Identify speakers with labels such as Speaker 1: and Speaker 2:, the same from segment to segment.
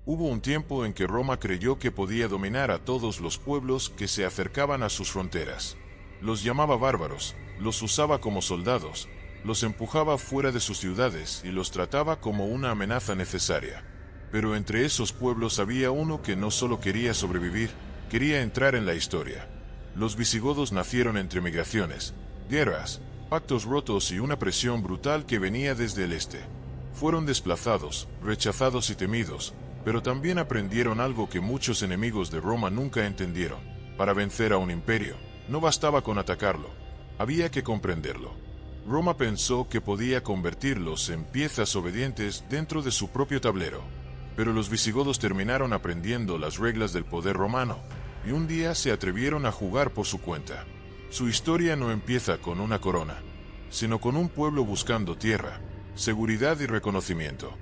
Speaker 1: Hubo un tiempo en que Roma creyó que podía dominar a todos los pueblos que se acercaban a sus fronteras. Los llamaba bárbaros, los usaba como soldados, los empujaba fuera de sus ciudades y los trataba como una amenaza necesaria. Pero entre esos pueblos había uno que no solo quería sobrevivir, quería entrar en la historia. Los visigodos nacieron entre migraciones, guerras, pactos rotos y una presión brutal que venía desde el este. Fueron desplazados, rechazados y temidos, pero también aprendieron algo que muchos enemigos de Roma nunca entendieron. Para vencer a un imperio, no bastaba con atacarlo, había que comprenderlo. Roma pensó que podía convertirlos en piezas obedientes dentro de su propio tablero. Pero los visigodos terminaron aprendiendo las reglas del poder romano, y un día se atrevieron a jugar por su cuenta. Su historia no empieza con una corona, sino con un pueblo buscando tierra, seguridad y reconocimiento.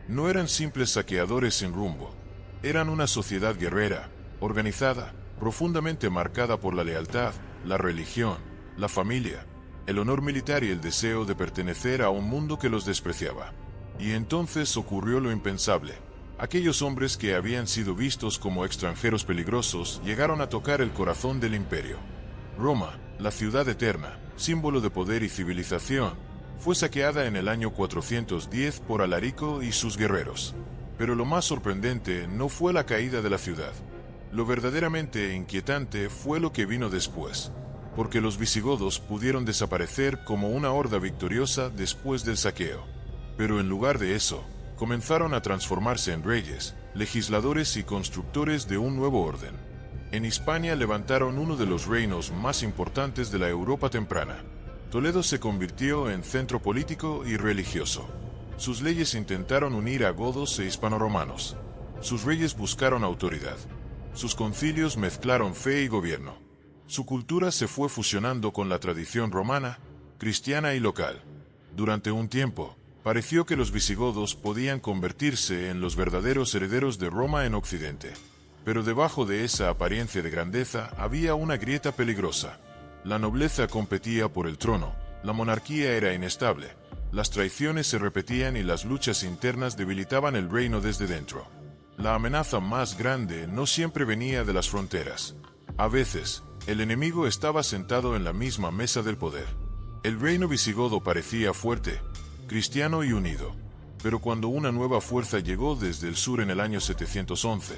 Speaker 1: No eran simples saqueadores sin rumbo, eran una sociedad guerrera, organizada, profundamente marcada por la lealtad, la religión, la familia, el honor militar y el deseo de pertenecer a un mundo que los despreciaba. Y entonces ocurrió lo impensable. Aquellos hombres que habían sido vistos como extranjeros peligrosos llegaron a tocar el corazón del imperio. Roma, la ciudad eterna, símbolo de poder y civilización, fue saqueada en el año 410 por Alarico y sus guerreros. Pero lo más sorprendente no fue la caída de la ciudad. Lo verdaderamente inquietante fue lo que vino después, porque los visigodos pudieron desaparecer como una horda victoriosa después del saqueo. Pero en lugar de eso, comenzaron a transformarse en reyes, legisladores y constructores de un nuevo orden. En Hispania levantaron uno de los reinos más importantes de la Europa temprana. Toledo se convirtió en centro político y religioso. Sus leyes intentaron unir a godos e hispanoromanos. Sus reyes buscaron autoridad. Sus concilios mezclaron fe y gobierno. Su cultura se fue fusionando con la tradición romana, cristiana y local. Durante un tiempo, pareció que los visigodos podían convertirse en los verdaderos herederos de Roma en Occidente. Pero debajo de esa apariencia de grandeza había una grieta peligrosa. La nobleza competía por el trono, la monarquía era inestable, las traiciones se repetían y las luchas internas debilitaban el reino desde dentro. La amenaza más grande no siempre venía de las fronteras. A veces, el enemigo estaba sentado en la misma mesa del poder. El reino visigodo parecía fuerte, cristiano y unido, pero cuando una nueva fuerza llegó desde el sur en el año 711,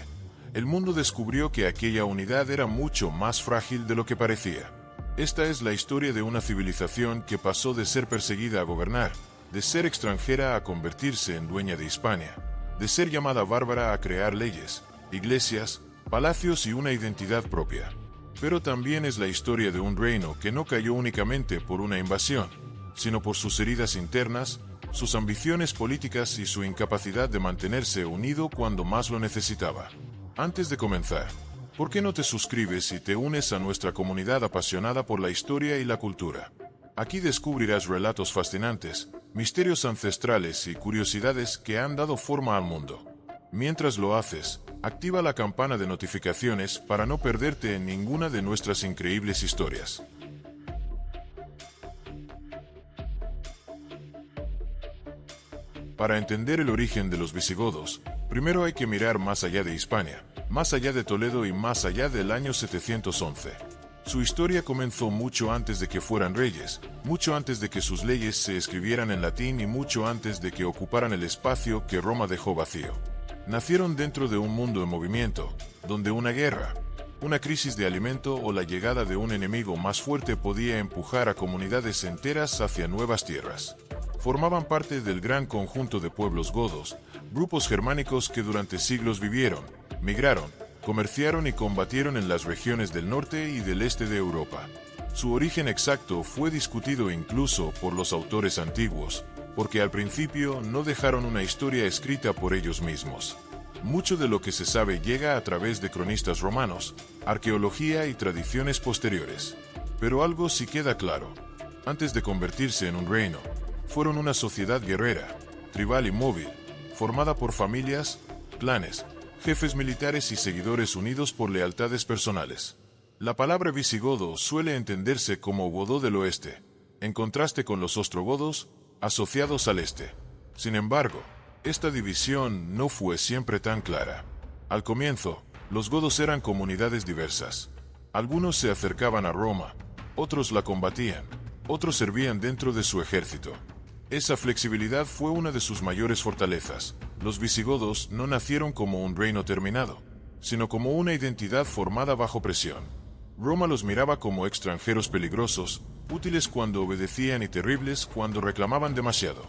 Speaker 1: el mundo descubrió que aquella unidad era mucho más frágil de lo que parecía. Esta es la historia de una civilización que pasó de ser perseguida a gobernar, de ser extranjera a convertirse en dueña de Hispania, de ser llamada bárbara a crear leyes, iglesias, palacios y una identidad propia. Pero también es la historia de un reino que no cayó únicamente por una invasión, sino por sus heridas internas, sus ambiciones políticas y su incapacidad de mantenerse unido cuando más lo necesitaba. Antes de comenzar, ¿por qué no te suscribes y te unes a nuestra comunidad apasionada por la historia y la cultura? Aquí descubrirás relatos fascinantes, misterios ancestrales y curiosidades que han dado forma al mundo. Mientras lo haces, activa la campana de notificaciones para no perderte en ninguna de nuestras increíbles historias. Para entender el origen de los visigodos, primero hay que mirar más allá de Hispania, más allá de Toledo y más allá del año 711. Su historia comenzó mucho antes de que fueran reyes, mucho antes de que sus leyes se escribieran en latín y mucho antes de que ocuparan el espacio que Roma dejó vacío. Nacieron dentro de un mundo en movimiento, donde una guerra, una crisis de alimento o la llegada de un enemigo más fuerte podía empujar a comunidades enteras hacia nuevas tierras. Formaban parte del gran conjunto de pueblos godos, grupos germánicos que durante siglos vivieron, migraron, comerciaron y combatieron en las regiones del norte y del este de Europa. Su origen exacto fue discutido incluso por los autores antiguos, porque al principio no dejaron una historia escrita por ellos mismos. Mucho de lo que se sabe llega a través de cronistas romanos, arqueología y tradiciones posteriores. Pero algo sí queda claro. Antes de convertirse en un reino, fueron una sociedad guerrera, tribal y móvil, formada por familias, clanes, jefes militares y seguidores unidos por lealtades personales. La palabra visigodo suele entenderse como godó del oeste, en contraste con los ostrogodos, asociados al este. Sin embargo, Esta división no fue siempre tan clara. Al comienzo, los godos eran comunidades diversas. Algunos se acercaban a Roma, otros la combatían, otros servían dentro de su ejército. Esa flexibilidad fue una de sus mayores fortalezas. Los visigodos no nacieron como un reino terminado, sino como una identidad formada bajo presión. Roma los miraba como extranjeros peligrosos, útiles cuando obedecían y terribles cuando reclamaban demasiado.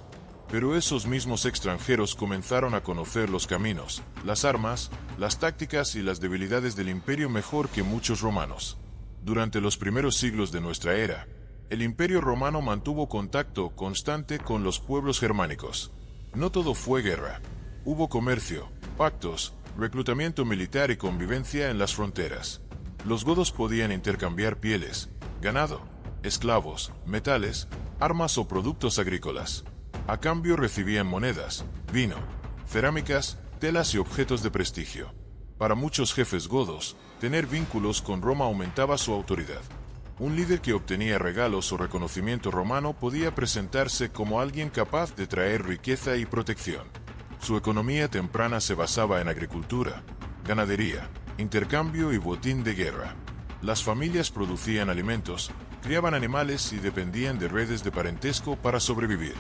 Speaker 1: Pero esos mismos extranjeros comenzaron a conocer los caminos, las armas, las tácticas y las debilidades del imperio mejor que muchos romanos. Durante los primeros siglos de nuestra era, el imperio romano mantuvo contacto constante con los pueblos germánicos. No todo fue guerra. Hubo comercio, pactos, reclutamiento militar y convivencia en las fronteras. Los godos podían intercambiar pieles, ganado, esclavos, metales, armas o productos agrícolas. A cambio recibían monedas, vino, cerámicas, telas y objetos de prestigio. Para muchos jefes godos, tener vínculos con Roma aumentaba su autoridad. Un líder que obtenía regalos o reconocimiento romano podía presentarse como alguien capaz de traer riqueza y protección. Su economía temprana se basaba en agricultura, ganadería, intercambio y botín de guerra. Las familias producían alimentos, criaban animales y dependían de redes de parentesco para sobrevivir.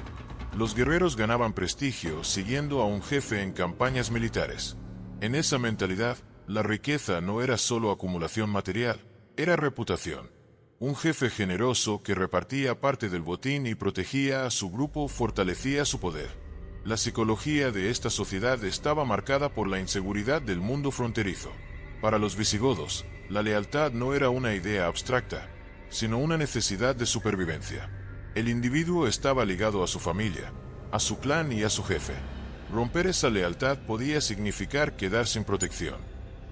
Speaker 1: Los guerreros ganaban prestigio siguiendo a un jefe en campañas militares. En esa mentalidad, la riqueza no era solo acumulación material, era reputación. Un jefe generoso que repartía parte del botín y protegía a su grupo fortalecía su poder. La psicología de esta sociedad estaba marcada por la inseguridad del mundo fronterizo. Para los visigodos, la lealtad no era una idea abstracta, sino una necesidad de supervivencia. El individuo estaba ligado a su familia, a su clan y a su jefe. Romper esa lealtad podía significar quedar sin protección.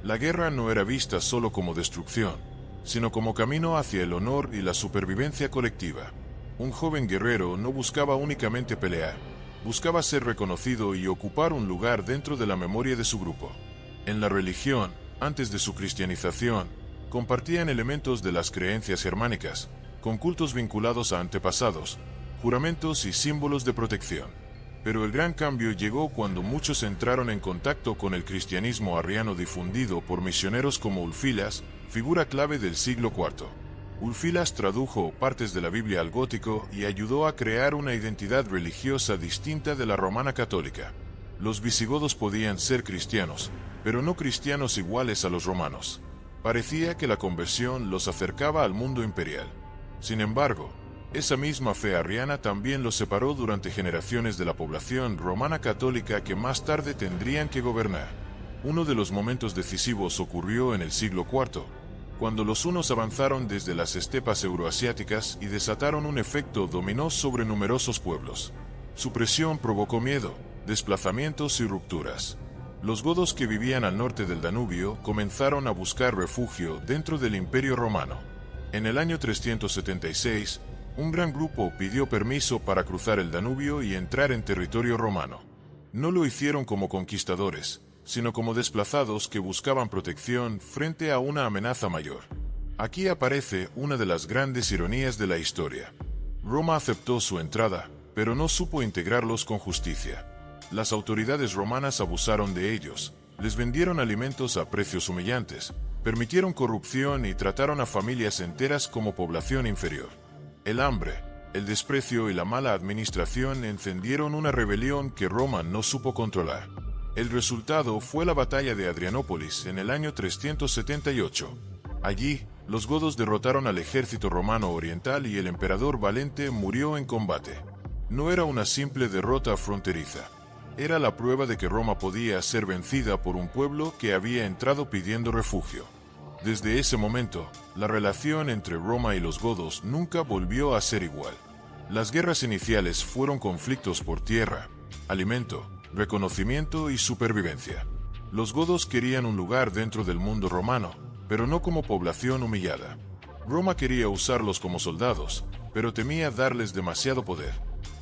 Speaker 1: La guerra no era vista solo como destrucción, sino como camino hacia el honor y la supervivencia colectiva. Un joven guerrero no buscaba únicamente pelear, buscaba ser reconocido y ocupar un lugar dentro de la memoria de su grupo. En la religión, antes de su cristianización, compartían elementos de las creencias germánicas, con cultos vinculados a antepasados, juramentos y símbolos de protección. Pero el gran cambio llegó cuando muchos entraron en contacto con el cristianismo arriano difundido por misioneros como Ulfilas, figura clave del siglo IV. Ulfilas tradujo partes de la Biblia al gótico y ayudó a crear una identidad religiosa distinta de la romana católica. Los visigodos podían ser cristianos, pero no cristianos iguales a los romanos. Parecía que la conversión los acercaba al mundo imperial. Sin embargo, esa misma fe arriana también los separó durante generaciones de la población romana católica que más tarde tendrían que gobernar. Uno de los momentos decisivos ocurrió en el siglo IV, cuando los hunos avanzaron desde las estepas euroasiáticas y desataron un efecto dominó sobre numerosos pueblos. Su presión provocó miedo, desplazamientos y rupturas. Los godos que vivían al norte del Danubio comenzaron a buscar refugio dentro del Imperio Romano. En el año 376, un gran grupo pidió permiso para cruzar el Danubio y entrar en territorio romano. No lo hicieron como conquistadores, sino como desplazados que buscaban protección frente a una amenaza mayor. Aquí aparece una de las grandes ironías de la historia. Roma aceptó su entrada, pero no supo integrarlos con justicia. Las autoridades romanas abusaron de ellos, les vendieron alimentos a precios humillantes, permitieron corrupción y trataron a familias enteras como población inferior. El hambre, el desprecio y la mala administración encendieron una rebelión que Roma no supo controlar. El resultado fue la batalla de Adrianópolis en el año 378. Allí, los godos derrotaron al ejército romano oriental y el emperador Valente murió en combate. No era una simple derrota fronteriza. Era la prueba de que Roma podía ser vencida por un pueblo que había entrado pidiendo refugio. Desde ese momento, la relación entre Roma y los godos nunca volvió a ser igual. Las guerras iniciales fueron conflictos por tierra, alimento, reconocimiento y supervivencia. Los godos querían un lugar dentro del mundo romano, pero no como población humillada. Roma quería usarlos como soldados, pero temía darles demasiado poder.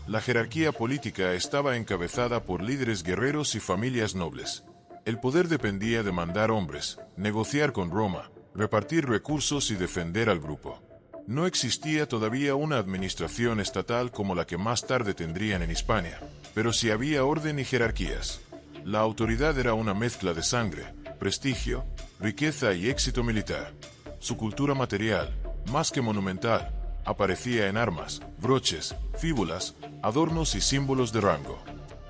Speaker 1: La jerarquía política estaba encabezada por líderes guerreros y familias nobles. El poder dependía de mandar hombres, negociar con Roma, repartir recursos y defender al grupo. No existía todavía una administración estatal como la que más tarde tendrían en Hispania. pero sí había orden y jerarquías. La autoridad era una mezcla de sangre, prestigio, riqueza y éxito militar. Su cultura material, más que monumental, aparecía en armas, broches, fíbulas, adornos y símbolos de rango.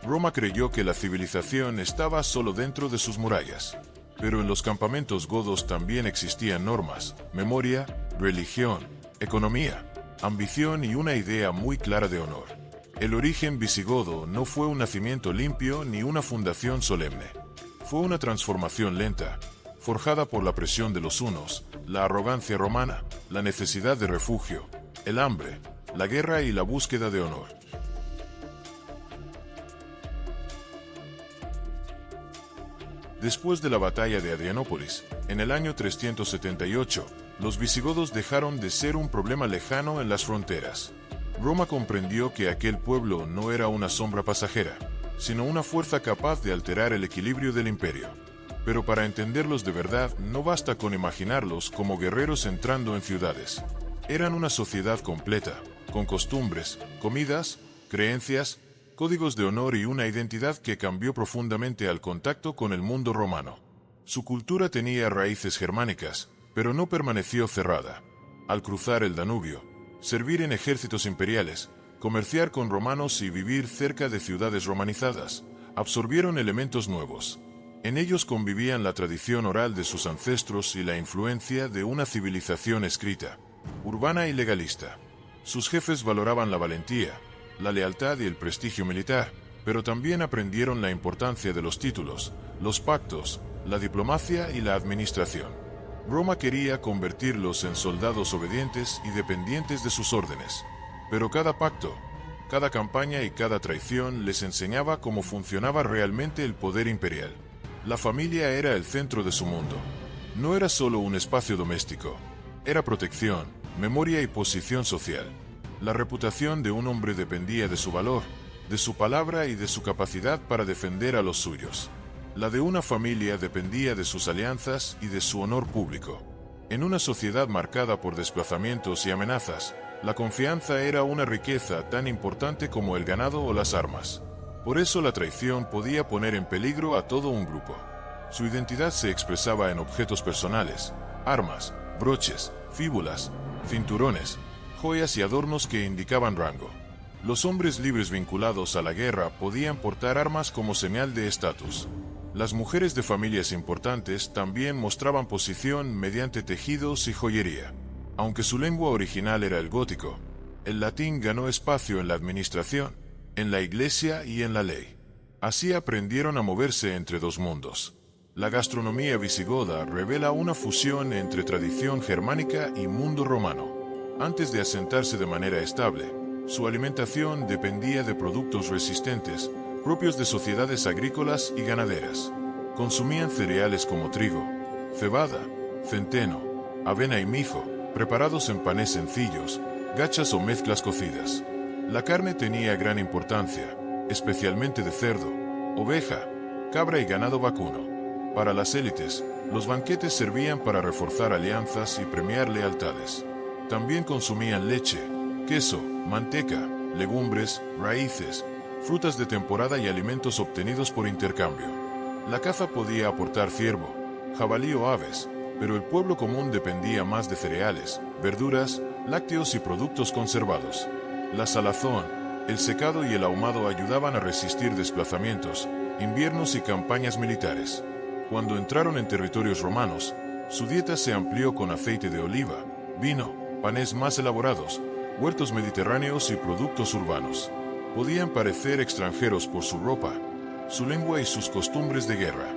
Speaker 1: Roma creyó que la civilización estaba solo dentro de sus murallas. Pero en los campamentos godos también existían normas, memoria, religión, economía, ambición y una idea muy clara de honor. El origen visigodo no fue un nacimiento limpio ni una fundación solemne. Fue una transformación lenta, forjada por la presión de los hunos, la arrogancia romana, la necesidad de refugio, el hambre, la guerra y la búsqueda de honor. Después de la batalla de Adrianópolis, en el año 378, los visigodos dejaron de ser un problema lejano en las fronteras. Roma comprendió que aquel pueblo no era una sombra pasajera, sino una fuerza capaz de alterar el equilibrio del imperio. Pero para entenderlos de verdad, no basta con imaginarlos como guerreros entrando en ciudades. Eran una sociedad completa, con costumbres, comidas, creencias, códigos de honor y una identidad que cambió profundamente al contacto con el mundo romano. Su cultura tenía raíces germánicas, pero no permaneció cerrada. Al cruzar el Danubio, servir en ejércitos imperiales, comerciar con romanos y vivir cerca de ciudades romanizadas, absorbieron elementos nuevos. En ellos convivían la tradición oral de sus ancestros y la influencia de una civilización escrita, urbana y legalista. Sus jefes valoraban la valentía, la lealtad y el prestigio militar, pero también aprendieron la importancia de los títulos, los pactos, la diplomacia y la administración. Roma quería convertirlos en soldados obedientes y dependientes de sus órdenes, pero cada pacto, cada campaña y cada traición les enseñaba cómo funcionaba realmente el poder imperial. La familia era el centro de su mundo. No era solo un espacio doméstico, era protección, memoria y posición social. La reputación de un hombre dependía de su valor, de su palabra y de su capacidad para defender a los suyos. La de una familia dependía de sus alianzas y de su honor público. En una sociedad marcada por desplazamientos y amenazas, la confianza era una riqueza tan importante como el ganado o las armas. Por eso la traición podía poner en peligro a todo un grupo. Su identidad se expresaba en objetos personales, armas, broches, fíbulas, cinturones, joyas y adornos que indicaban rango. Los hombres libres vinculados a la guerra podían portar armas como señal de estatus. Las mujeres de familias importantes también mostraban posición mediante tejidos y joyería. Aunque su lengua original era el gótico, el latín ganó espacio en la administración, en la iglesia y en la ley. Así aprendieron a moverse entre dos mundos. La gastronomía visigoda revela una fusión entre tradición germánica y mundo romano. Antes de asentarse de manera estable, su alimentación dependía de productos resistentes, propios de sociedades agrícolas y ganaderas. Consumían cereales como trigo, cebada, centeno, avena y mijo, preparados en panes sencillos, gachas o mezclas cocidas. La carne tenía gran importancia, especialmente de cerdo, oveja, cabra y ganado vacuno. Para las élites, los banquetes servían para reforzar alianzas y premiar lealtades. También consumían leche, queso, manteca, legumbres, raíces, frutas de temporada y alimentos obtenidos por intercambio. La caza podía aportar ciervo, jabalí o aves, pero el pueblo común dependía más de cereales, verduras, lácteos y productos conservados. La salazón, el secado y el ahumado ayudaban a resistir desplazamientos, inviernos y campañas militares. Cuando entraron en territorios romanos, su dieta se amplió con aceite de oliva, vino, panes más elaborados, huertos mediterráneos y productos urbanos. Podían parecer extranjeros por su ropa, su lengua y sus costumbres de guerra,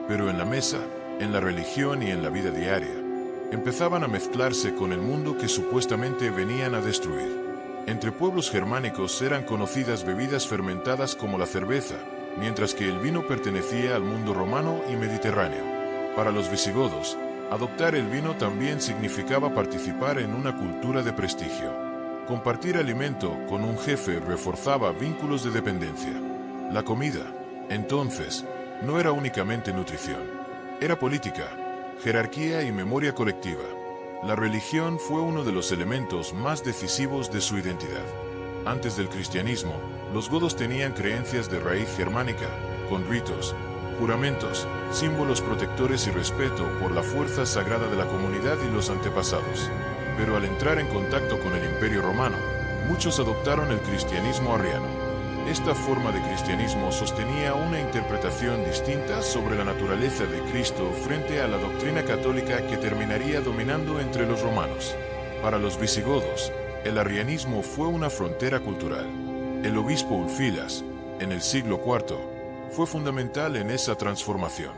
Speaker 1: pero en la mesa, en la religión y en la vida diaria, empezaban a mezclarse con el mundo que supuestamente venían a destruir. Entre pueblos germánicos eran conocidas bebidas fermentadas como la cerveza, mientras que el vino pertenecía al mundo romano y mediterráneo. Para los visigodos, adoptar el vino también significaba participar en una cultura de prestigio. Compartir alimento con un jefe reforzaba vínculos de dependencia. La comida, entonces, no era únicamente nutrición. Era política, jerarquía y memoria colectiva. La religión fue uno de los elementos más decisivos de su identidad. Antes del cristianismo, los godos tenían creencias de raíz germánica, con ritos, juramentos, símbolos protectores y respeto por la fuerza sagrada de la comunidad y los antepasados. Pero al entrar en contacto con el Imperio Romano, muchos adoptaron el cristianismo arriano. Esta forma de cristianismo sostenía una interpretación distinta sobre la naturaleza de Cristo frente a la doctrina católica que terminaría dominando entre los romanos. Para los visigodos, el arrianismo fue una frontera cultural. El obispo Ulfilas, en el siglo IV, fue fundamental en esa transformación.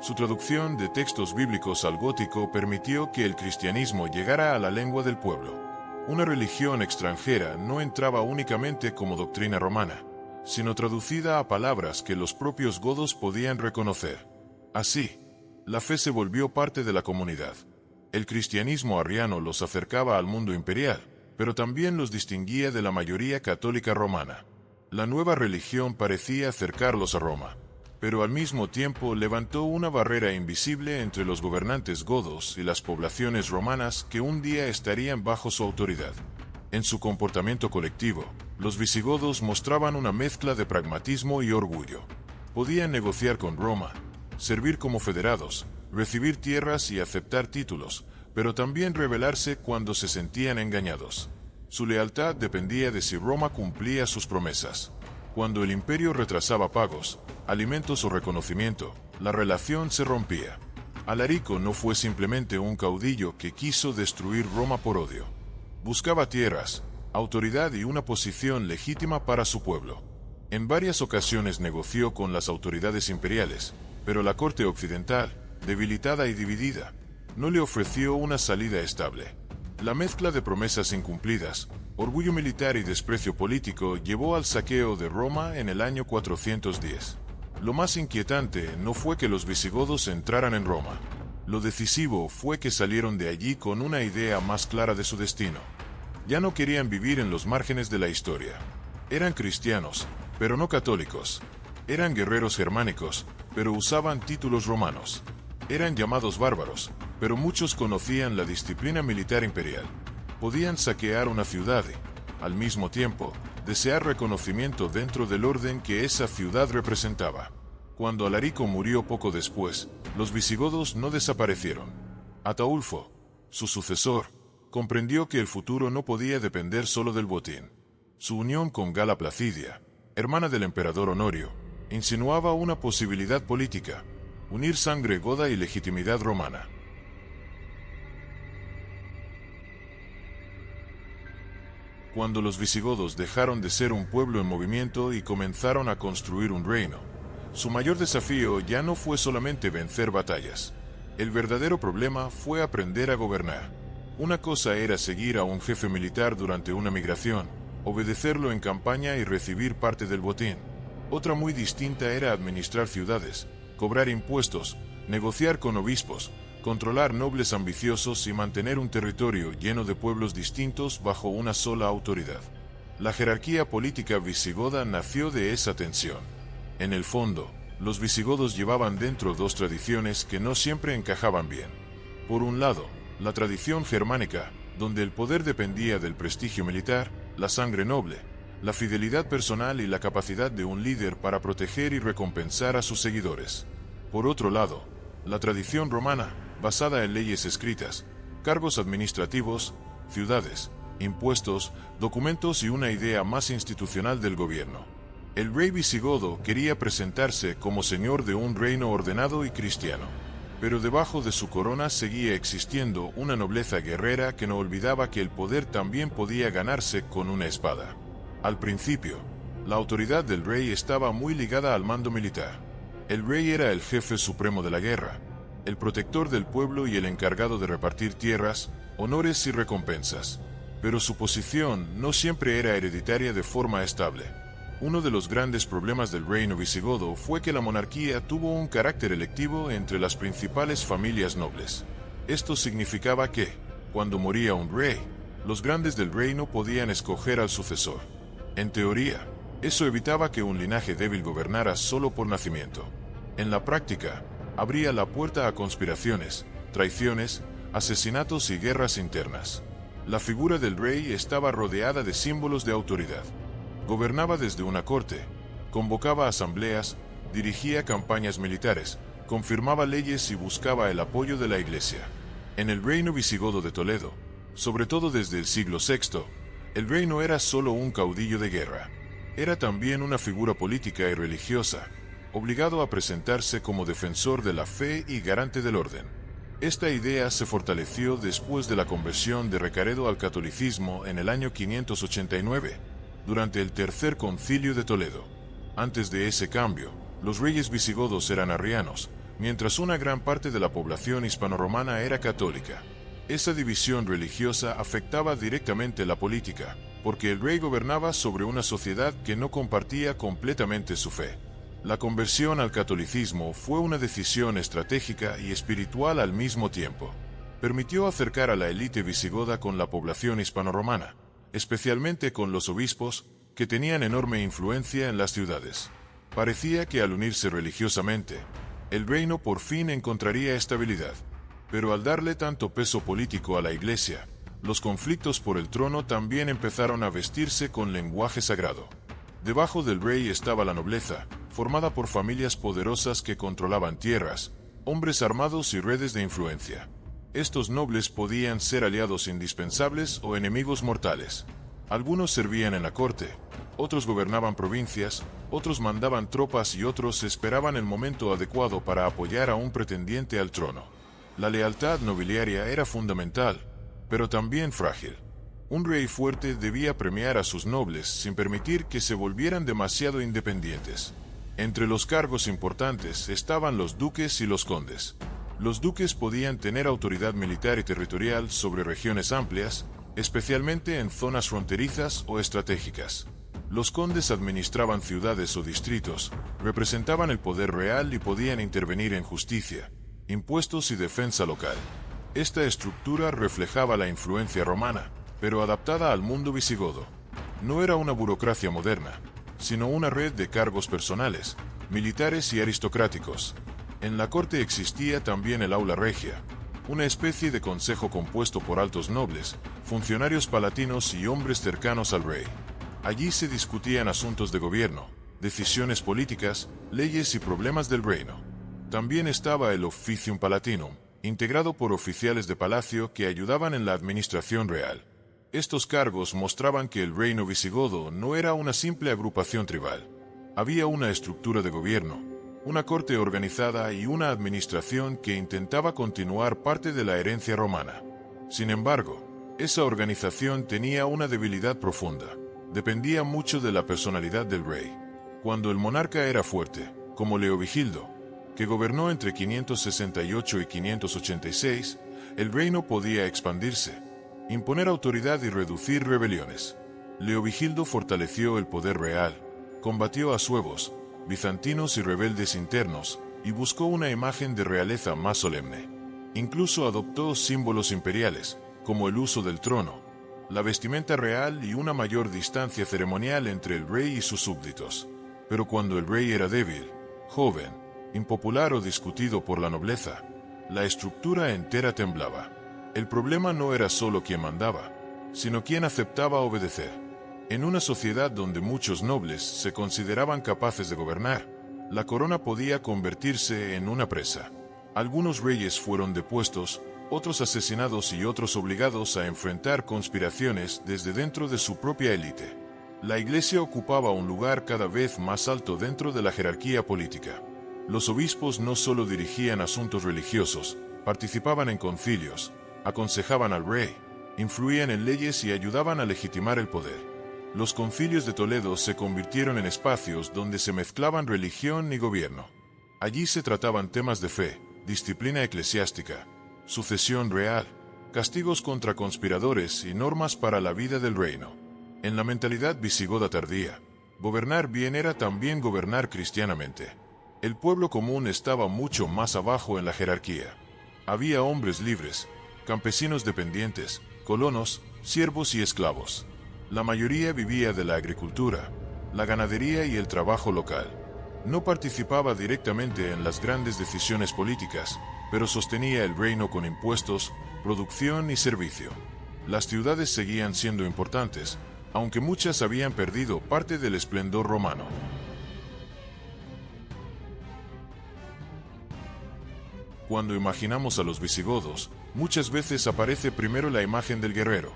Speaker 1: Su traducción de textos bíblicos al gótico permitió que el cristianismo llegara a la lengua del pueblo. Una religión extranjera no entraba únicamente como doctrina romana, sino traducida a palabras que los propios godos podían reconocer. Así, la fe se volvió parte de la comunidad. El cristianismo arriano los acercaba al mundo imperial, pero también los distinguía de la mayoría católica romana. La nueva religión parecía acercarlos a Roma, pero al mismo tiempo levantó una barrera invisible entre los gobernantes godos y las poblaciones romanas que un día estarían bajo su autoridad. En su comportamiento colectivo, los visigodos mostraban una mezcla de pragmatismo y orgullo. Podían negociar con Roma, servir como federados, recibir tierras y aceptar títulos, pero también rebelarse cuando se sentían engañados. Su lealtad dependía de si Roma cumplía sus promesas. Cuando el imperio retrasaba pagos, alimentos o reconocimiento, la relación se rompía. Alarico no fue simplemente un caudillo que quiso destruir Roma por odio. Buscaba tierras, autoridad y una posición legítima para su pueblo. En varias ocasiones negoció con las autoridades imperiales, pero la corte occidental, debilitada y dividida, no le ofreció una salida estable. La mezcla de promesas incumplidas, orgullo militar y desprecio político llevó al saqueo de Roma en el año 410. Lo más inquietante no fue que los visigodos entraran en Roma. Lo decisivo fue que salieron de allí con una idea más clara de su destino. Ya no querían vivir en los márgenes de la historia. Eran cristianos, pero no católicos. Eran guerreros germánicos, pero usaban títulos romanos. Eran llamados bárbaros, pero muchos conocían la disciplina militar imperial. Podían saquear una ciudad y, al mismo tiempo, desear reconocimiento dentro del orden que esa ciudad representaba. Cuando Alarico murió poco después, los visigodos no desaparecieron. Ataulfo, su sucesor, comprendió que el futuro no podía depender solo del botín. Su unión con Gala Placidia, hermana del emperador Honorio, insinuaba una posibilidad política: unir sangre goda y legitimidad romana. Cuando los visigodos dejaron de ser un pueblo en movimiento y comenzaron a construir un reino, su mayor desafío ya no fue solamente vencer batallas. El verdadero problema fue aprender a gobernar. Una cosa era seguir a un jefe militar durante una migración, obedecerlo en campaña y recibir parte del botín. Otra muy distinta era administrar ciudades, cobrar impuestos, negociar con obispos, controlar nobles ambiciosos y mantener un territorio lleno de pueblos distintos bajo una sola autoridad. La jerarquía política visigoda nació de esa tensión. En el fondo, los visigodos llevaban dentro dos tradiciones que no siempre encajaban bien. Por un lado, la tradición germánica, donde el poder dependía del prestigio militar, la sangre noble, la fidelidad personal y la capacidad de un líder para proteger y recompensar a sus seguidores. Por otro lado, la tradición romana, basada en leyes escritas, cargos administrativos, ciudades, impuestos, documentos y una idea más institucional del gobierno. El rey visigodo quería presentarse como señor de un reino ordenado y cristiano, pero debajo de su corona seguía existiendo una nobleza guerrera que no olvidaba que el poder también podía ganarse con una espada. Al principio, la autoridad del rey estaba muy ligada al mando militar. El rey era el jefe supremo de la guerra, el protector del pueblo y el encargado de repartir tierras, honores y recompensas. Pero su posición no siempre era hereditaria de forma estable. Uno de los grandes problemas del reino visigodo fue que la monarquía tuvo un carácter electivo entre las principales familias nobles. Esto significaba que, cuando moría un rey, los grandes del reino podían escoger al sucesor. En teoría, eso evitaba que un linaje débil gobernara solo por nacimiento. En la práctica, abría la puerta a conspiraciones, traiciones, asesinatos y guerras internas. La figura del rey estaba rodeada de símbolos de autoridad. Gobernaba desde una corte, convocaba asambleas, dirigía campañas militares, confirmaba leyes y buscaba el apoyo de la Iglesia. En el reino visigodo de Toledo, sobre todo desde el siglo VI, el rey no era solo un caudillo de guerra, era también una figura política y religiosa, obligado a presentarse como defensor de la fe y garante del orden. Esta idea se fortaleció después de la conversión de Recaredo al catolicismo en el año 589, durante el Tercer Concilio de Toledo. Antes de ese cambio, los reyes visigodos eran arrianos, mientras una gran parte de la población hispanorromana era católica. Esa división religiosa afectaba directamente la política, porque el rey gobernaba sobre una sociedad que no compartía completamente su fe. La conversión al catolicismo fue una decisión estratégica y espiritual al mismo tiempo. Permitió acercar a la élite visigoda con la población hispanorromana, especialmente con los obispos, que tenían enorme influencia en las ciudades. Parecía que al unirse religiosamente, el reino por fin encontraría estabilidad. Pero al darle tanto peso político a la Iglesia, los conflictos por el trono también empezaron a vestirse con lenguaje sagrado. Debajo del rey estaba la nobleza, formada por familias poderosas que controlaban tierras, hombres armados y redes de influencia. Estos nobles podían ser aliados indispensables o enemigos mortales. Algunos servían en la corte, otros gobernaban provincias, otros mandaban tropas y otros esperaban el momento adecuado para apoyar a un pretendiente al trono. La lealtad nobiliaria era fundamental, pero también frágil. Un rey fuerte debía premiar a sus nobles sin permitir que se volvieran demasiado independientes. Entre los cargos importantes estaban los duques y los condes. Los duques podían tener autoridad militar y territorial sobre regiones amplias, especialmente en zonas fronterizas o estratégicas. Los condes administraban ciudades o distritos, representaban el poder real y podían intervenir en justicia, impuestos y defensa local. Esta estructura reflejaba la influencia romana, pero adaptada al mundo visigodo. No era una burocracia moderna, sino una red de cargos personales, militares y aristocráticos. En la corte existía también el aula regia, una especie de consejo compuesto por altos nobles, funcionarios palatinos y hombres cercanos al rey. Allí se discutían asuntos de gobierno, decisiones políticas, leyes y problemas del reino. También estaba el Officium Palatinum, integrado por oficiales de palacio que ayudaban en la administración real. Estos cargos mostraban que el reino visigodo no era una simple agrupación tribal. Había una estructura de gobierno, una corte organizada y una administración que intentaba continuar parte de la herencia romana. Sin embargo, esa organización tenía una debilidad profunda. Dependía mucho de la personalidad del rey. Cuando el monarca era fuerte, como Leovigildo, que gobernó entre 568 y 586, el reino podía expandirse, imponer autoridad y reducir rebeliones. Leovigildo fortaleció el poder real, combatió a suevos, bizantinos y rebeldes internos, y buscó una imagen de realeza más solemne. Incluso adoptó símbolos imperiales, como el uso del trono, la vestimenta real y una mayor distancia ceremonial entre el rey y sus súbditos. Pero cuando el rey era débil, joven, impopular o discutido por la nobleza, la estructura entera temblaba. El problema no era solo quién mandaba, sino quién aceptaba obedecer. En una sociedad donde muchos nobles se consideraban capaces de gobernar, la corona podía convertirse en una presa. Algunos reyes fueron depuestos, otros asesinados y otros obligados a enfrentar conspiraciones desde dentro de su propia élite. La Iglesia ocupaba un lugar cada vez más alto dentro de la jerarquía política. Los obispos no solo dirigían asuntos religiosos, participaban en concilios, aconsejaban al rey, influían en leyes y ayudaban a legitimar el poder. Los concilios de Toledo se convirtieron en espacios donde se mezclaban religión y gobierno. Allí se trataban temas de fe, disciplina eclesiástica, sucesión real, castigos contra conspiradores y normas para la vida del reino. En la mentalidad visigoda tardía, gobernar bien era también gobernar cristianamente. El pueblo común estaba mucho más abajo en la jerarquía. Había hombres libres, campesinos dependientes, colonos, siervos y esclavos. La mayoría vivía de la agricultura, la ganadería y el trabajo local. No participaba directamente en las grandes decisiones políticas, pero sostenía el reino con impuestos, producción y servicio. Las ciudades seguían siendo importantes, aunque muchas habían perdido parte del esplendor romano. Cuando imaginamos a los visigodos, muchas veces aparece primero la imagen del guerrero,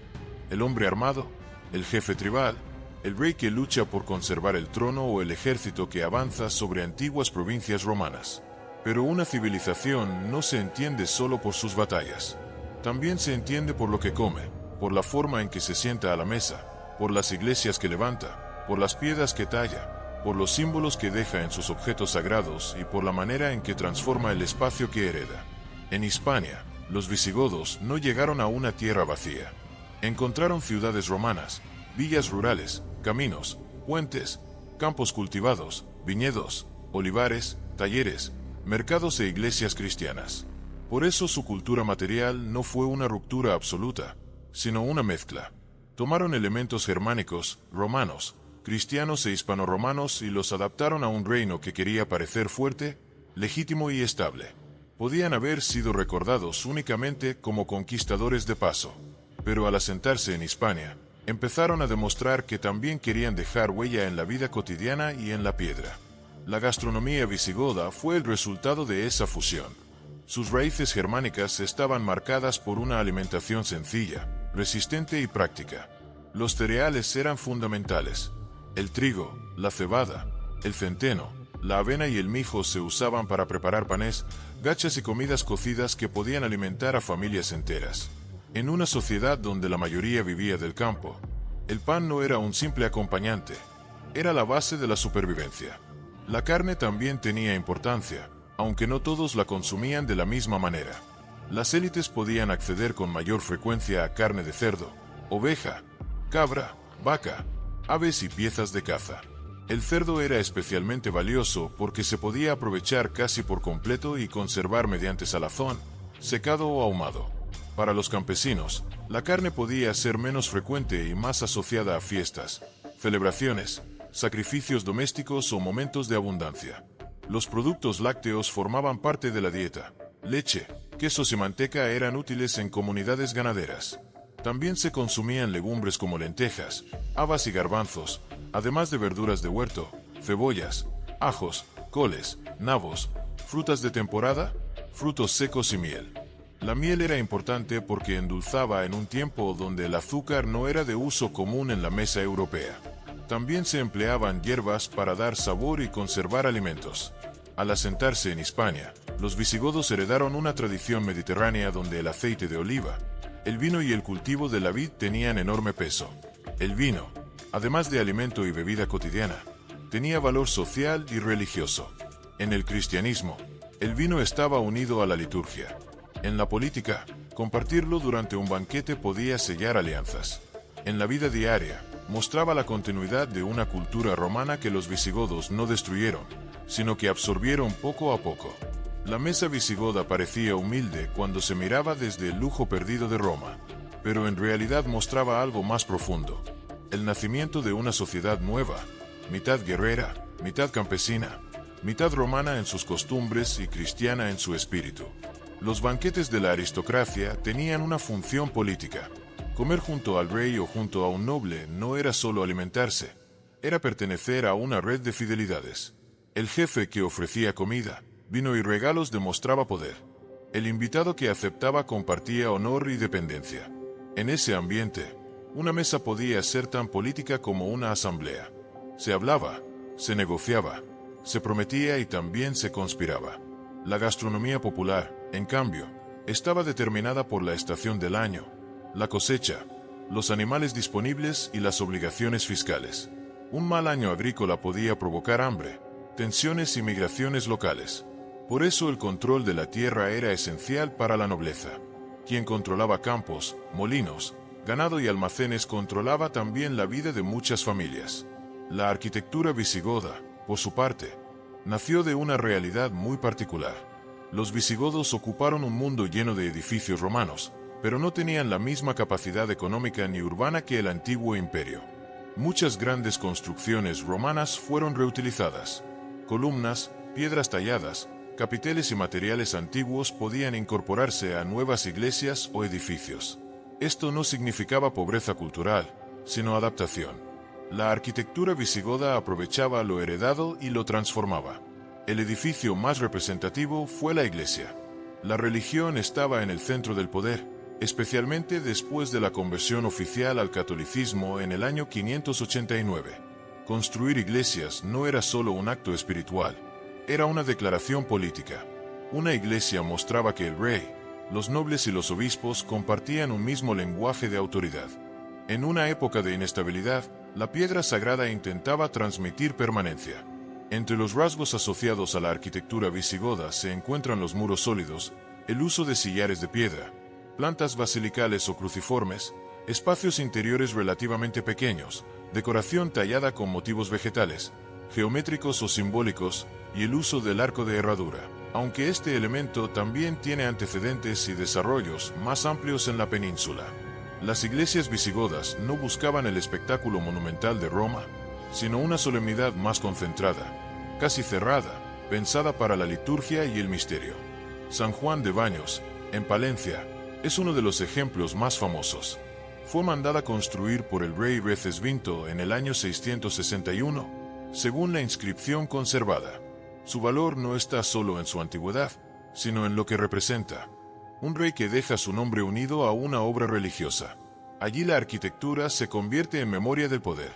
Speaker 1: el hombre armado, el jefe tribal, el rey que lucha por conservar el trono o el ejército que avanza sobre antiguas provincias romanas. Pero una civilización no se entiende solo por sus batallas. También se entiende por lo que come, por la forma en que se sienta a la mesa, por las iglesias que levanta, por las piedras que talla, por los símbolos que deja en sus objetos sagrados y por la manera en que transforma el espacio que hereda. En Hispania, los visigodos no llegaron a una tierra vacía. Encontraron ciudades romanas, villas rurales, caminos, puentes, campos cultivados, viñedos, olivares, talleres, mercados e iglesias cristianas. Por eso su cultura material no fue una ruptura absoluta, sino una mezcla. Tomaron elementos germánicos, romanos, cristianos e hispanoromanos y los adaptaron a un reino que quería parecer fuerte, legítimo y estable. Podían haber sido recordados únicamente como conquistadores de paso, pero al asentarse en Hispania, empezaron a demostrar que también querían dejar huella en la vida cotidiana y en la piedra. La gastronomía visigoda fue el resultado de esa fusión. Sus raíces germánicas estaban marcadas por una alimentación sencilla, resistente y práctica. Los cereales eran fundamentales. El trigo, la cebada, el centeno, la avena y el mijo se usaban para preparar panes, gachas y comidas cocidas que podían alimentar a familias enteras. En una sociedad donde la mayoría vivía del campo, el pan no era un simple acompañante, era la base de la supervivencia. La carne también tenía importancia, aunque no todos la consumían de la misma manera. Las élites podían acceder con mayor frecuencia a carne de cerdo, oveja, cabra, vaca, aves y piezas de caza. El cerdo era especialmente valioso porque se podía aprovechar casi por completo y conservar mediante salazón, secado o ahumado. Para los campesinos, la carne podía ser menos frecuente y más asociada a fiestas, celebraciones, sacrificios domésticos o momentos de abundancia. Los productos lácteos formaban parte de la dieta. Leche, quesos y manteca eran útiles en comunidades ganaderas. También se consumían legumbres como lentejas, habas y garbanzos, además de verduras de huerto, cebollas, ajos, coles, nabos, frutas de temporada, frutos secos y miel. La miel era importante porque endulzaba en un tiempo donde el azúcar no era de uso común en la mesa europea. También se empleaban hierbas para dar sabor y conservar alimentos. Al asentarse en Hispania, los visigodos heredaron una tradición mediterránea donde el aceite de oliva, el vino y el cultivo de la vid tenían enorme peso. El vino, además de alimento y bebida cotidiana, tenía valor social y religioso. En el cristianismo, el vino estaba unido a la liturgia. En la política, compartirlo durante un banquete podía sellar alianzas. En la vida diaria, mostraba la continuidad de una cultura romana que los visigodos no destruyeron, sino que absorbieron poco a poco. La mesa visigoda parecía humilde cuando se miraba desde el lujo perdido de Roma, pero en realidad mostraba algo más profundo: el nacimiento de una sociedad nueva, mitad guerrera, mitad campesina, mitad romana en sus costumbres y cristiana en su espíritu. Los banquetes de la aristocracia tenían una función política. Comer junto al rey o junto a un noble no era solo alimentarse, era pertenecer a una red de fidelidades. El jefe que ofrecía comida, vino y regalos demostraba poder. El invitado que aceptaba compartía honor y dependencia. En ese ambiente, una mesa podía ser tan política como una asamblea. Se hablaba, se negociaba, se prometía y también se conspiraba. La gastronomía popular, en cambio, estaba determinada por la estación del año, la cosecha, los animales disponibles y las obligaciones fiscales. Un mal año agrícola podía provocar hambre, tensiones y migraciones locales. Por eso el control de la tierra era esencial para la nobleza. Quien controlaba campos, molinos, ganado y almacenes controlaba también la vida de muchas familias. La arquitectura visigoda, por su parte, nació de una realidad muy particular. Los visigodos ocuparon un mundo lleno de edificios romanos, pero no tenían la misma capacidad económica ni urbana que el antiguo imperio. Muchas grandes construcciones romanas fueron reutilizadas. Columnas, piedras talladas, capiteles y materiales antiguos podían incorporarse a nuevas iglesias o edificios. Esto no significaba pobreza cultural, sino adaptación. La arquitectura visigoda aprovechaba lo heredado y lo transformaba. El edificio más representativo fue la iglesia. La religión estaba en el centro del poder, especialmente después de la conversión oficial al catolicismo en el año 589. Construir iglesias no era solo un acto espiritual, era una declaración política. Una iglesia mostraba que el rey, los nobles y los obispos compartían un mismo lenguaje de autoridad. En una época de inestabilidad, la piedra sagrada intentaba transmitir permanencia. Entre los rasgos asociados a la arquitectura visigoda se encuentran los muros sólidos, el uso de sillares de piedra, plantas basilicales o cruciformes, espacios interiores relativamente pequeños, decoración tallada con motivos vegetales, geométricos o simbólicos, y el uso del arco de herradura, aunque este elemento también tiene antecedentes y desarrollos más amplios en la península. Las iglesias visigodas no buscaban el espectáculo monumental de Roma, sino una solemnidad más concentrada, casi cerrada, pensada para la liturgia y el misterio. San Juan de Baños, en Palencia, es uno de los ejemplos más famosos. Fue mandada construir por el rey Recesvinto en el año 661, según la inscripción conservada. Su valor no está solo en su antigüedad, sino en lo que representa. Un rey que deja su nombre unido a una obra religiosa. Allí la arquitectura se convierte en memoria del poder.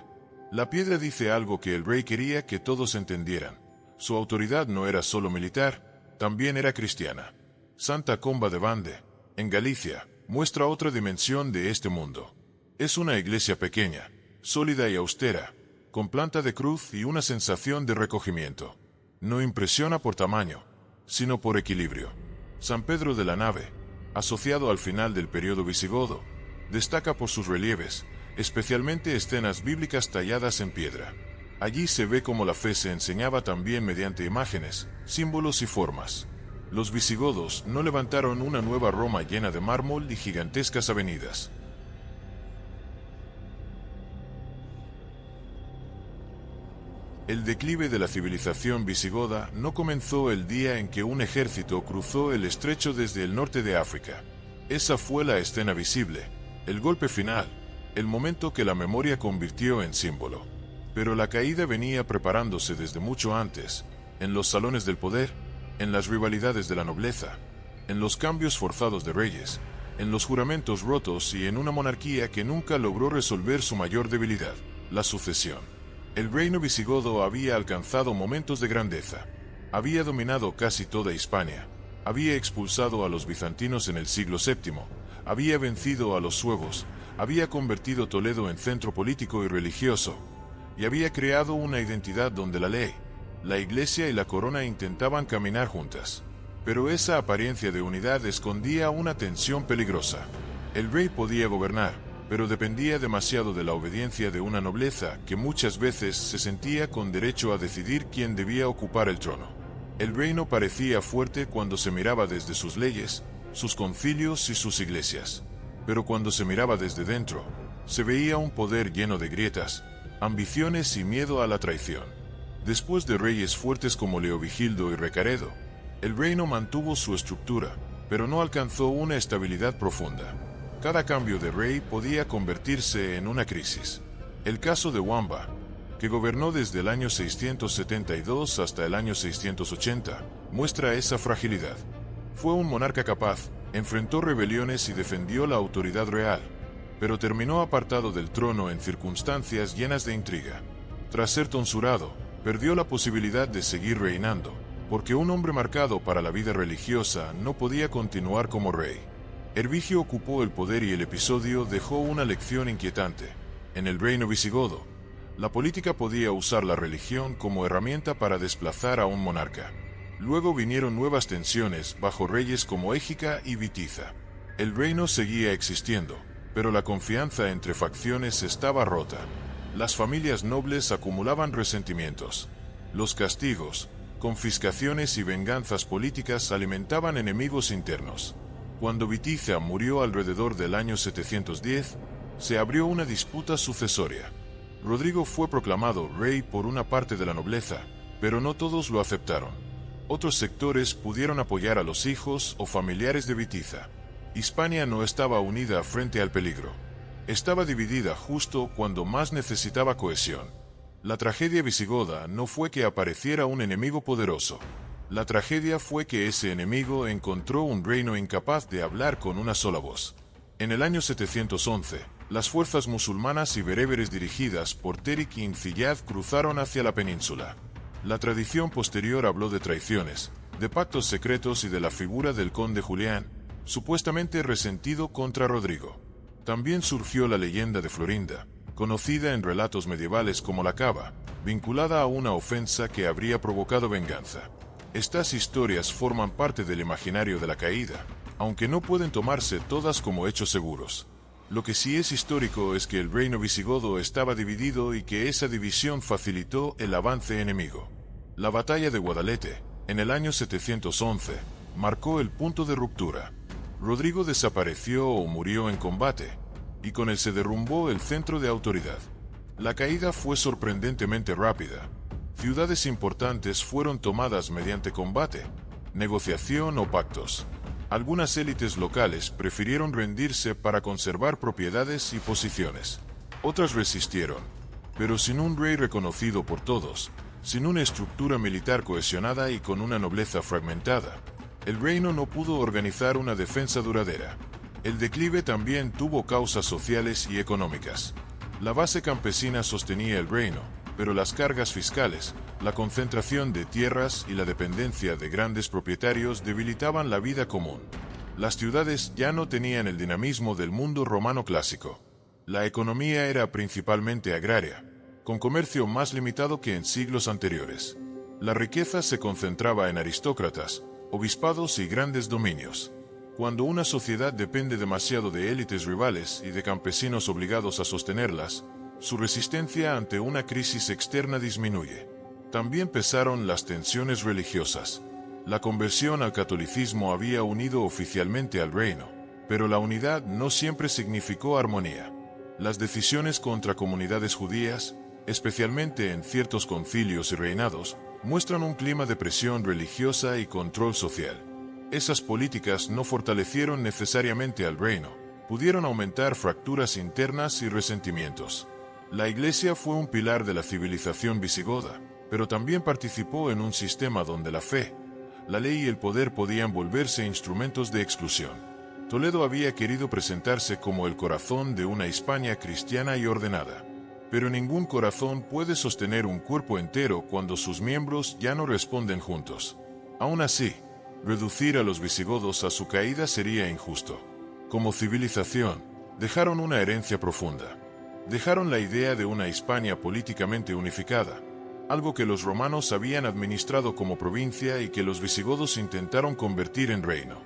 Speaker 1: La piedra dice algo que el rey quería que todos entendieran. Su autoridad no era solo militar, también era cristiana. Santa Comba de Bande, en Galicia, muestra otra dimensión de este mundo. Es una iglesia pequeña, sólida y austera, con planta de cruz y una sensación de recogimiento. No impresiona por tamaño, sino por equilibrio. San Pedro de la Nave, asociado al final del periodo visigodo, destaca por sus relieves, especialmente escenas bíblicas talladas en piedra. Allí se ve cómo la fe se enseñaba también mediante imágenes, símbolos y formas. Los visigodos no levantaron una nueva Roma llena de mármol y gigantescas avenidas. El declive de la civilización visigoda no comenzó el día en que un ejército cruzó el estrecho desde el norte de África. Esa fue la escena visible, el golpe final, el momento que la memoria convirtió en símbolo. Pero la caída venía preparándose desde mucho antes, en los salones del poder, en las rivalidades de la nobleza, en los cambios forzados de reyes, en los juramentos rotos y en una monarquía que nunca logró resolver su mayor debilidad, la sucesión. El reino visigodo había alcanzado momentos de grandeza. Había dominado casi toda Hispania. Había expulsado a los bizantinos en el siglo VII. Había vencido a los suevos. Había convertido Toledo en centro político y religioso. Y había creado una identidad donde la ley, la iglesia y la corona intentaban caminar juntas. Pero esa apariencia de unidad escondía una tensión peligrosa. El rey podía gobernar, pero dependía demasiado de la obediencia de una nobleza que muchas veces se sentía con derecho a decidir quién debía ocupar el trono. El reino parecía fuerte cuando se miraba desde sus leyes, sus concilios y sus iglesias. Pero cuando se miraba desde dentro, se veía un poder lleno de grietas, ambiciones y miedo a la traición. Después de reyes fuertes como Leovigildo y Recaredo, el reino mantuvo su estructura, pero no alcanzó una estabilidad profunda. Cada cambio de rey podía convertirse en una crisis. El caso de Wamba, que gobernó desde el año 672 hasta el año 680, muestra esa fragilidad. Fue un monarca capaz, enfrentó rebeliones y defendió la autoridad real, pero terminó apartado del trono en circunstancias llenas de intriga. Tras ser tonsurado, perdió la posibilidad de seguir reinando, porque un hombre marcado para la vida religiosa no podía continuar como rey. Hervigio ocupó el poder y el episodio dejó una lección inquietante. En el reino visigodo, la política podía usar la religión como herramienta para desplazar a un monarca. Luego vinieron nuevas tensiones bajo reyes como Égica y Witiza. El reino seguía existiendo, pero la confianza entre facciones estaba rota. Las familias nobles acumulaban resentimientos. Los castigos, confiscaciones y venganzas políticas alimentaban enemigos internos. Cuando Witiza murió alrededor del año 710, se abrió una disputa sucesoria. Rodrigo fue proclamado rey por una parte de la nobleza, pero no todos lo aceptaron. Otros sectores pudieron apoyar a los hijos o familiares de Witiza. Hispania no estaba unida frente al peligro. Estaba dividida justo cuando más necesitaba cohesión. La tragedia visigoda no fue que apareciera un enemigo poderoso. La tragedia fue que ese enemigo encontró un reino incapaz de hablar con una sola voz. En el año 711, las fuerzas musulmanas y bereberes dirigidas por Terik ibn Ziyad cruzaron hacia la península. La tradición posterior habló de traiciones, de pactos secretos y de la figura del conde Julián, supuestamente resentido contra Rodrigo. También surgió la leyenda de Florinda, conocida en relatos medievales como la Cava, vinculada a una ofensa que habría provocado venganza. Estas historias forman parte del imaginario de la caída, aunque no pueden tomarse todas como hechos seguros. Lo que sí es histórico es que el reino visigodo estaba dividido y que esa división facilitó el avance enemigo. La batalla de Guadalete, en el año 711, marcó el punto de ruptura. Rodrigo desapareció o murió en combate, y con él se derrumbó el centro de autoridad. La caída fue sorprendentemente rápida. Ciudades importantes fueron tomadas mediante combate, negociación o pactos. Algunas élites locales prefirieron rendirse para conservar propiedades y posiciones. Otras resistieron, pero sin un rey reconocido por todos, sin una estructura militar cohesionada y con una nobleza fragmentada, el reino no pudo organizar una defensa duradera. El declive también tuvo causas sociales y económicas. La base campesina sostenía el reino, pero las cargas fiscales, la concentración de tierras y la dependencia de grandes propietarios debilitaban la vida común. Las ciudades ya no tenían el dinamismo del mundo romano clásico. La economía era principalmente agraria, con comercio más limitado que en siglos anteriores. La riqueza se concentraba en aristócratas, obispados y grandes dominios. Cuando una sociedad depende demasiado de élites rivales y de campesinos obligados a sostenerlas, su resistencia ante una crisis externa disminuye. También pesaron las tensiones religiosas. La conversión al catolicismo había unido oficialmente al reino, pero la unidad no siempre significó armonía. Las decisiones contra comunidades judías, especialmente en ciertos concilios y reinados, muestran un clima de presión religiosa y control social. Esas políticas no fortalecieron necesariamente al reino, pudieron aumentar fracturas internas y resentimientos. La Iglesia fue un pilar de la civilización visigoda, pero también participó en un sistema donde la fe, la ley y el poder podían volverse instrumentos de exclusión. Toledo había querido presentarse como el corazón de una Hispania cristiana y ordenada. Pero ningún corazón puede sostener un cuerpo entero cuando sus miembros ya no responden juntos. Aún así, reducir a los visigodos a su caída sería injusto. Como civilización, dejaron una herencia profunda. Dejaron la idea de una Hispania políticamente unificada, algo que los romanos habían administrado como provincia y que los visigodos intentaron convertir en reino.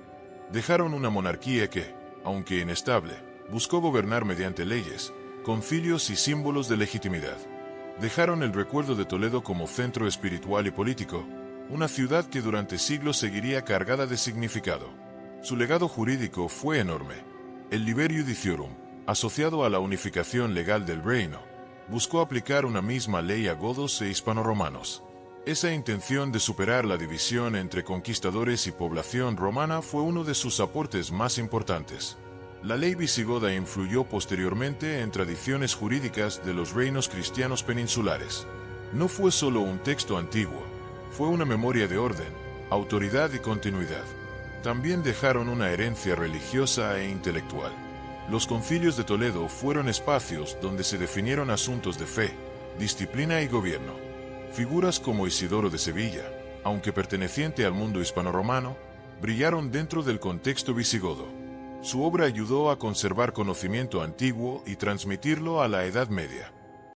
Speaker 1: Dejaron una monarquía que, aunque inestable, buscó gobernar mediante leyes, concilios y símbolos de legitimidad. Dejaron el recuerdo de Toledo como centro espiritual y político, una ciudad que durante siglos seguiría cargada de significado. Su legado jurídico fue enorme. El Liber Judiciorum, asociado a la unificación legal del reino, buscó aplicar una misma ley a godos e hispanoromanos. Esa intención de superar la división entre conquistadores y población romana fue uno de sus aportes más importantes. La ley visigoda influyó posteriormente en tradiciones jurídicas de los reinos cristianos peninsulares. No fue solo un texto antiguo, fue una memoria de orden, autoridad y continuidad. También dejaron una herencia religiosa e intelectual. Los concilios de Toledo fueron espacios donde se definieron asuntos de fe, disciplina y gobierno. Figuras como Isidoro de Sevilla, aunque perteneciente al mundo hispanorromano, brillaron dentro del contexto visigodo. Su obra ayudó a conservar conocimiento antiguo y transmitirlo a la Edad Media.